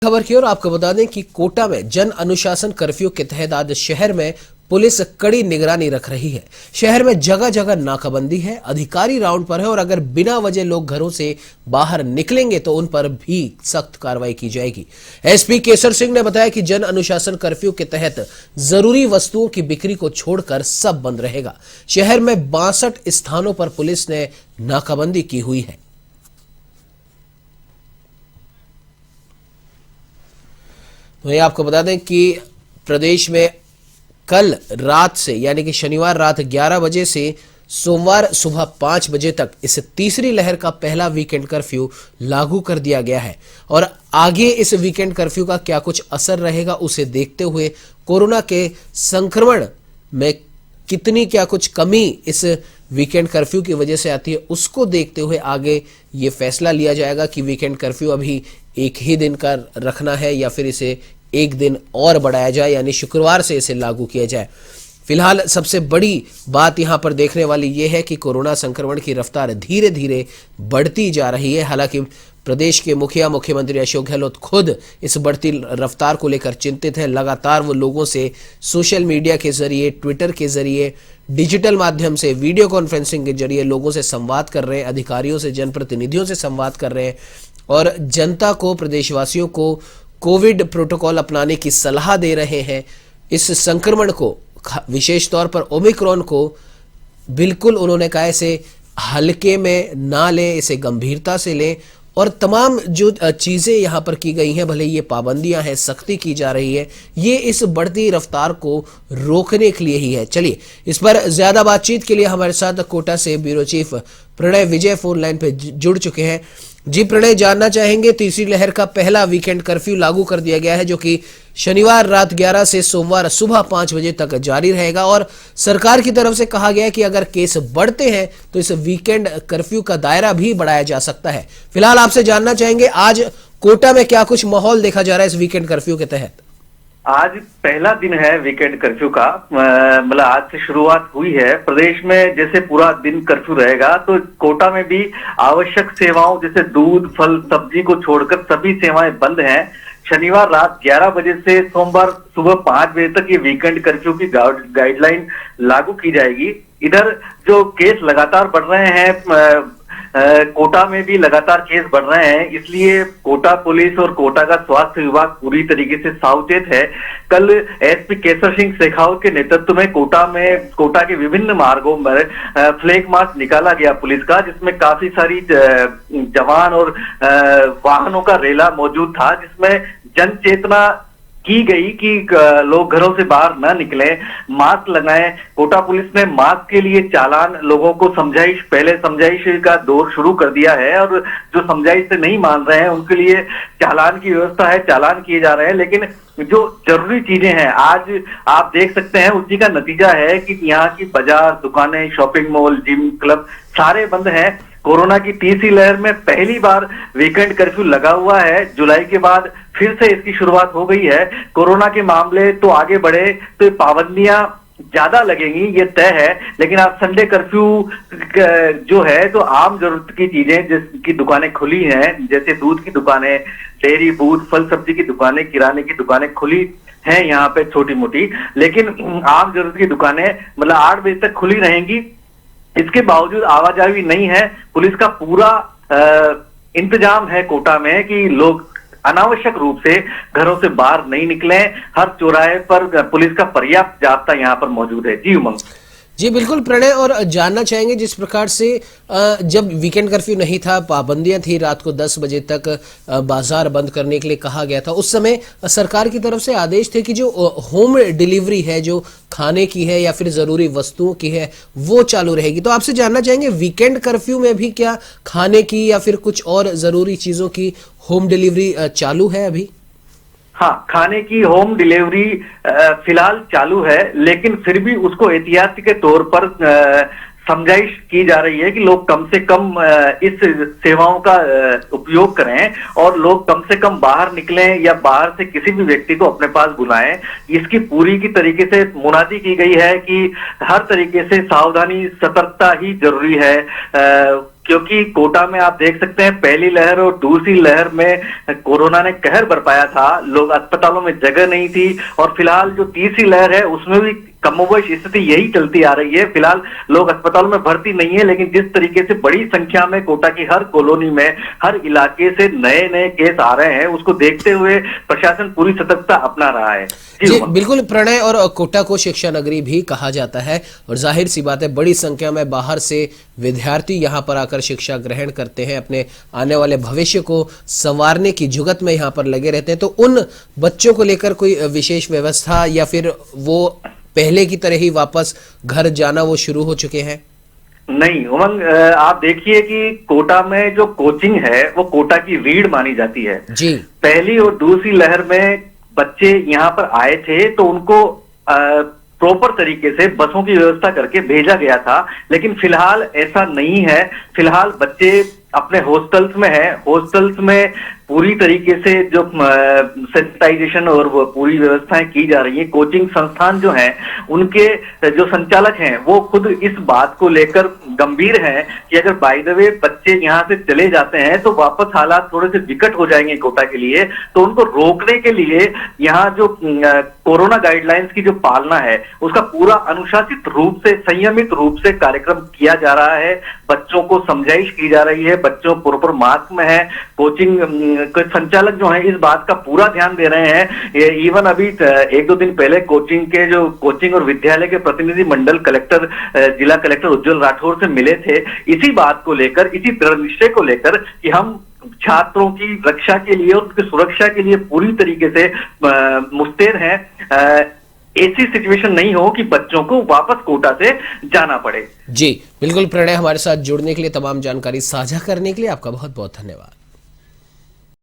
खबर की ओर आपको बता दें कि कोटा में जन अनुशासन कर्फ्यू के तहत आज शहर में पुलिस कड़ी निगरानी रख रही है। शहर में जगह जगह नाकाबंदी है, अधिकारी राउंड पर है और अगर बिना वजह लोग घरों से बाहर निकलेंगे तो उन पर भी सख्त कार्रवाई की जाएगी। एसपी केसर सिंह ने बताया कि जन अनुशासन कर्फ्यू के तहत जरूरी वस्तुओं की बिक्री को छोड़कर सब बंद रहेगा। शहर में 62 स्थानों पर पुलिस ने नाकाबंदी की हुई है। वहीं आपको बता दें कि प्रदेश में कल रात से यानी कि शनिवार रात 11 बजे से सोमवार सुबह 5 बजे तक इस तीसरी लहर का पहला वीकेंड कर्फ्यू लागू कर दिया गया है और आगे इस वीकेंड कर्फ्यू का क्या कुछ असर रहेगा उसे देखते हुए कोरोना के संक्रमण में कितनी क्या कुछ कमी इस वीकेंड कर्फ्यू की वजह से आती है उसको देखते हुए आगे ये फैसला लिया जाएगा कि वीकेंड कर्फ्यू अभी एक ही दिन का रखना है या फिर इसे एक दिन और बढ़ाया जाए यानी शुक्रवार से इसे लागू किया जाए। फिलहाल सबसे बड़ी बात यहां पर देखने वाली यह है कि कोरोना संक्रमण की रफ्तार धीरे धीरे बढ़ती जा रही है। हालांकि प्रदेश के मुख्यमंत्री अशोक गहलोत खुद इस बढ़ती रफ्तार को लेकर चिंतित हैं। लगातार वो लोगों से सोशल मीडिया के जरिए, ट्विटर के जरिए, डिजिटल माध्यम से, वीडियो कॉन्फ्रेंसिंग के जरिए लोगों से संवाद कर रहे हैं, अधिकारियों से, जनप्रतिनिधियों से संवाद कर रहे हैं और जनता को, प्रदेशवासियों को कोविड प्रोटोकॉल अपनाने की सलाह दे रहे हैं। इस संक्रमण को, विशेष तौर पर ओमिक्रॉन को, बिल्कुल उन्होंने कहा इसे हल्के में ना लें, इसे गंभीरता से लें और तमाम जो चीजें यहां पर की गई हैं, भले ये पाबंदियां हैं, सख्ती की जा रही है, ये इस बढ़ती रफ्तार को रोकने के लिए ही है। चलिए, इस पर ज्यादा बातचीत के लिए हमारे साथ कोटा से ब्यूरो चीफ प्रणय विजय फोन लाइन पे जुड़ चुके हैं। जी प्रणय, जानना चाहेंगे, तीसरी लहर का पहला वीकेंड कर्फ्यू लागू कर दिया गया है जो कि शनिवार रात 11 से सोमवार सुबह 5 बजे तक जारी रहेगा और सरकार की तरफ से कहा गया है कि अगर केस बढ़ते हैं तो इस वीकेंड कर्फ्यू का दायरा भी बढ़ाया जा सकता है। फिलहाल आपसे जानना चाहेंगे आज कोटा में क्या कुछ माहौल देखा जा रहा है इस वीकेंड कर्फ्यू के तहत? आज पहला दिन है वीकेंड कर्फ्यू का, मतलब आज से शुरुआत हुई है। प्रदेश में जैसे पूरा दिन कर्फ्यू रहेगा तो कोटा में भी आवश्यक सेवाओं जैसे दूध, फल, सब्जी को छोड़कर सभी सेवाएं बंद हैं। शनिवार रात 11 बजे से सोमवार सुबह 5 बजे तक ये वीकेंड कर्फ्यू की गाइडलाइन लागू की जाएगी। इधर जो केस लगातार बढ़ रहे हैं, कोटा में भी लगातार केस बढ़ रहे हैं, इसलिए कोटा पुलिस और कोटा का स्वास्थ्य विभाग पूरी तरीके से सावचेत है। कल एसपी केसर सिंह शेखावत के नेतृत्व में कोटा के विभिन्न मार्गों पर फ्लैग मार्च निकाला गया पुलिस का, जिसमें काफी सारी जवान और वाहनों का रेला मौजूद था, जिसमें जन चेतना की गई कि लोग घरों से बाहर न निकले, मास्क लगाएं। कोटा पुलिस ने मास्क के लिए चालान, लोगों को पहले समझाइश का दौर शुरू कर दिया है और जो समझाइश से नहीं मान रहे हैं उनके लिए चालान की व्यवस्था है, चालान किए जा रहे हैं। लेकिन जो जरूरी चीजें हैं आज आप देख सकते हैं, उसी का नतीजा है कि यहाँ की बाजार, दुकानें, शॉपिंग मॉल, जिम, क्लब सारे बंद हैं। कोरोना की तीसरी लहर में पहली बार वीकेंड कर्फ्यू लगा हुआ है। जुलाई के बाद फिर से इसकी शुरुआत हो गई है। कोरोना के मामले तो आगे बढ़े तो पाबंदियां ज्यादा लगेंगी, ये तय है। लेकिन आज संडे कर्फ्यू जो है तो आम जरूरत की चीजें जिसकी दुकानें खुली हैं, जैसे दूध की दुकानें, डेयरी, बूथ, फल सब्जी की दुकानें, किराने की दुकानें खुली हैं यहाँ पे छोटी मोटी, लेकिन आम जरूरत की दुकानें मतलब 8 बजे तक खुली रहेंगी। इसके बावजूद आवाजाही नहीं है। पुलिस का पूरा इंतजाम है कोटा में कि लोग अनावश्यक रूप से घरों से बाहर नहीं निकलें। हर चौराहे पर पुलिस का पर्याप्त जाब्ता यहाँ पर मौजूद है। जी उमंग। जी बिल्कुल प्रणय, और जानना चाहेंगे जिस प्रकार से जब वीकेंड कर्फ्यू नहीं था, पाबंदियां थी, रात को 10 बजे तक बाजार बंद करने के लिए कहा गया था, उस समय सरकार की तरफ से आदेश थे कि जो होम डिलीवरी है, जो खाने की है या फिर जरूरी वस्तुओं की है, वो चालू रहेगी। तो आपसे जानना चाहेंगे वीकेंड कर्फ्यू में भी क्या खाने की या फिर कुछ और जरूरी चीजों की होम डिलीवरी चालू है अभी? हाँ, खाने की होम डिलीवरी फिलहाल चालू है, लेकिन फिर भी उसको एहतियाती के तौर पर समझाइश की जा रही है कि लोग कम से कम इस सेवाओं का उपयोग करें और लोग कम से कम बाहर निकलें या बाहर से किसी भी व्यक्ति को अपने पास बुलाएं। इसकी पूरी की तरीके से मुनादी की गई है कि हर तरीके से सावधानी, सतर्कता ही जरूरी है। क्योंकि कोटा में आप देख सकते हैं पहली लहर और दूसरी लहर में कोरोना ने कहर बरपाया था, लोग अस्पतालों में जगह नहीं थी, और फिलहाल जो तीसरी लहर है उसमें भी कमोबेश स्थिति यही चलती आ रही है। फिलहाल लोग अस्पताल में भर्ती नहीं है, लेकिन जिस तरीके से बड़ी संख्या में कोटा की हर कॉलोनी में, हर इलाके से नए नए केस आ रहे हैं, उसको देखते हुए प्रशासन पूरी सतर्कता अपना रहा है। जी बिल्कुल, प्रणय और कोटा को शिक्षा नगरी भी कहा जाता है और जाहिर सी बात है बड़ी संख्या में बाहर से विद्यार्थी यहाँ पर आकर शिक्षा ग्रहण करते हैं, अपने आने वाले भविष्य को संवारने की जुगत में यहाँ पर लगे रहते हैं। तो उन बच्चों को लेकर कोई विशेष व्यवस्था या फिर वो पहले की तरह ही वापस घर जाना वो शुरू हो चुके हैं? नहीं उमंग, आप देखिए कि कोटा में जो कोचिंग है वो कोटा की रीढ़ मानी जाती है जी। पहली और दूसरी लहर में बच्चे यहाँ पर आए थे तो उनको प्रॉपर तरीके से बसों की व्यवस्था करके भेजा गया था, लेकिन फिलहाल ऐसा नहीं है। फिलहाल बच्चे अपने हॉस्टल्स में है, हॉस्टल्स में पूरी तरीके से जो सैनिटाइजेशन और वो पूरी व्यवस्थाएं की जा रही है। कोचिंग संस्थान जो हैं उनके जो संचालक हैं वो खुद इस बात को लेकर गंभीर हैं कि अगर बाय द वे बच्चे यहाँ से चले जाते हैं तो वापस हालात थोड़े से विकट हो जाएंगे कोटा के लिए। तो उनको रोकने के लिए यहाँ जो कोरोना गाइडलाइंस की जो पालना है उसका पूरा अनुशासित रूप से, संयमित रूप से कार्यक्रम किया जा रहा है। बच्चों को समझाइश की जा रही है, बच्चों प्रॉपर मास्क में है। कोचिंग संचालक जो है इस बात का पूरा ध्यान दे रहे हैं। इवन अभी 1-2 दिन पहले कोचिंग और विद्यालय के प्रतिनिधि मंडल कलेक्टर, जिला कलेक्टर उज्जवल राठौर से मिले थे इसी बात को लेकर, इसी दृढ़ निश्चय को लेकर कि हम छात्रों की रक्षा के लिए और उनकी सुरक्षा के लिए पूरी तरीके से मुस्तैद हैं। ऐसी सिचुएशन नहीं हो कि बच्चों को वापस कोटा से जाना पड़े। जी बिल्कुल प्रणय, हमारे साथ जुड़ने के लिए, तमाम जानकारी साझा करने के लिए आपका बहुत बहुत धन्यवाद।